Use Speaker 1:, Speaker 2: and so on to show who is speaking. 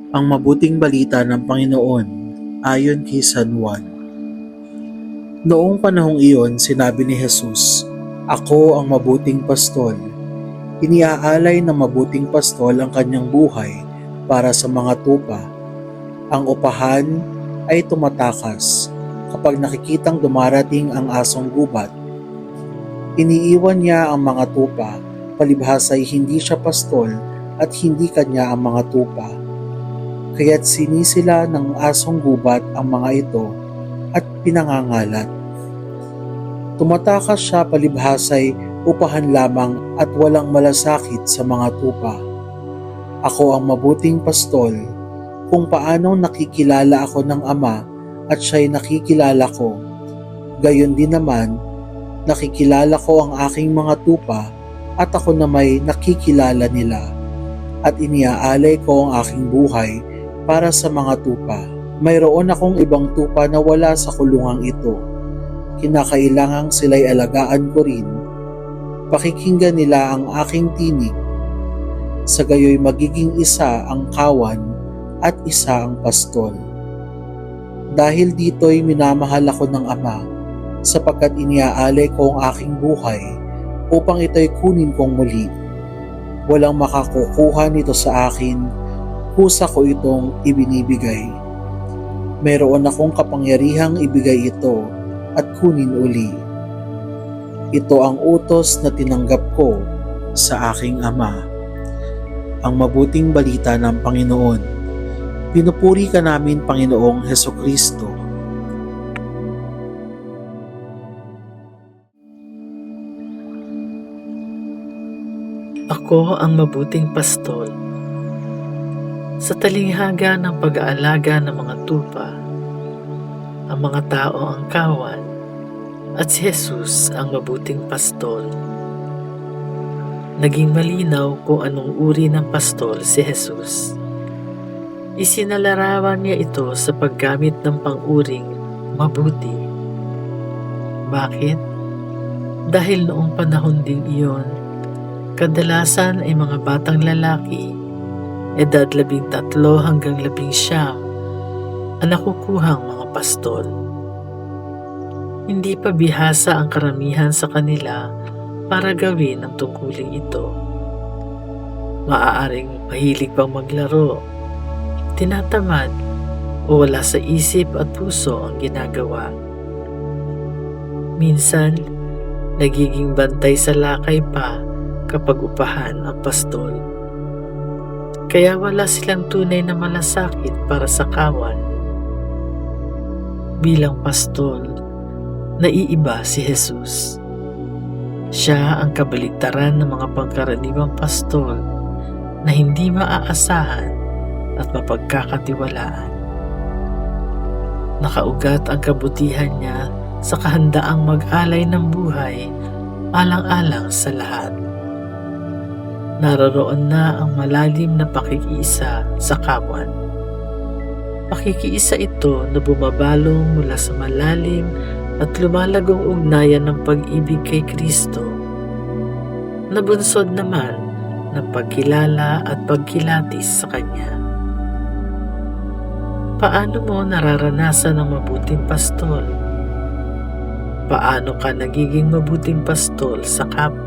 Speaker 1: Ang mabuting balita ng Panginoon ayon kay San Juan. Noong panahong iyon, sinabi ni Jesus, "Ako ang mabuting pastol." Iniaalay ng mabuting pastol ang kanyang buhay para sa mga tupa. Ang upahan ay tumatakas kapag nakikitang dumarating ang asong gubat. Iniiwan niya ang mga tupa, palibhas ay hindi siya pastol at hindi kanya ang mga tupa. Kaya't sinisila ng asong gubat ang mga ito at pinangangalat. Tumatakas siya palibhasay upahan lamang at walang malasakit sa mga tupa. Ako ang mabuting pastol, kung paano nakikilala ako ng Ama at siya'y nakikilala ko. Gayon din naman, nakikilala ko ang aking mga tupa at ako na may nakikilala nila. At iniaalay ko ang aking buhay para sa mga tupa. Mayroon akong ibang tupa na wala sa kulungang ito. Kinakailangang sila'y alagaan ko rin. Pakikinggan nila ang aking tinig. Sa gayoy magiging isa ang kawan at isa ang pastol. Dahil dito'y minamahal ako ng Ama, sapagkat iniaalay ko ang aking buhay upang ito'y kunin kong muli. Walang makakukuha nito sa akin, kusa ko itong ibinibigay. Mayroon akong kapangyarihang ibigay ito at kunin uli. Ito ang utos na tinanggap ko sa aking Ama. Ang mabuting balita ng Panginoon. Pinupuri ka namin, Panginoong Hesukristo.
Speaker 2: Ako ang mabuting pastol. Sa talinghaga ng pag-aalaga ng mga tupa, ang mga tao ang kawan at si Jesus ang mabuting pastol. Naging malinaw kung anong uri ng pastol si Jesus. Isinalarawan niya ito sa paggamit ng pang-uring mabuti. Bakit? Dahil noong panahon ding iyon, kadalasan ay mga batang lalaki, edad 13 hanggang 19, ang nakukuhang mga pastol. Hindi pa bihasa ang karamihan sa kanila para gawin ang tungkuling ito. Maaaring mahilig pang maglaro, tinatamad o wala sa isip at puso ang ginagawa. Minsan, nagiging bantay sa lakay pa kapag upahan ang pastol. Kaya wala silang tunay na malasakit para sa kawan. Bilang pastol, naiiba si Jesus. Siya ang kabaligtaran ng mga pangkaraniwang pastol na hindi maaasahan at mapagkakatiwalaan. Nakaugat ang kabutihan niya sa kahandaang mag-alay ng buhay alang-alang sa lahat. Naroon na ang malalim na pakikiisa sa kawan. Pakikiisa ito na bumabalong mula sa malalim at lumalagong ugnayan ng pag-ibig kay Kristo, nabunsod naman ng pagkilala at pagkilatis sa Kanya. Paano mo nararanasan ang mabuting pastol? Paano ka nagiging mabuting pastol sa kapwa?